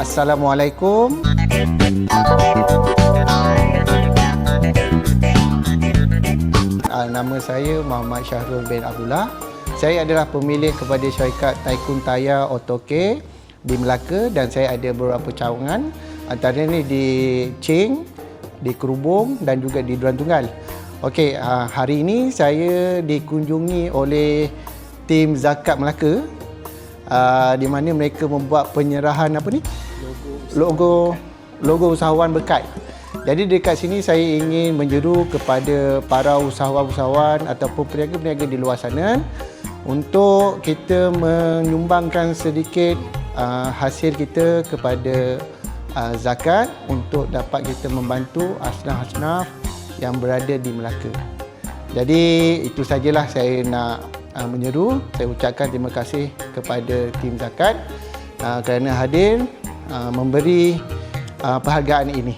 Assalamualaikum. Nama saya Muhammad Syahrul bin Abdullah. Saya adalah pemilik kepada syarikat Taikun Taya Autocare di Melaka dan saya ada beberapa cawangan, antaranya di Cheng, di Kerubung dan juga di Duran Tunggal. Okey, hari ini saya dikunjungi oleh tim Zakat Melaka, di mana mereka membuat penyerahan logo usahawan berkat. Jadi dekat sini saya ingin menyeru kepada para usahawan-usahawan ataupun peniaga-peniaga di luar sana untuk kita menyumbangkan sedikit hasil kita kepada zakat untuk dapat kita membantu asnaf-asnaf yang berada di Melaka. Jadi itu sajalah saya nak menyeru. Saya ucapkan terima kasih kepada tim zakat kerana hadir memberi penghargaan ini.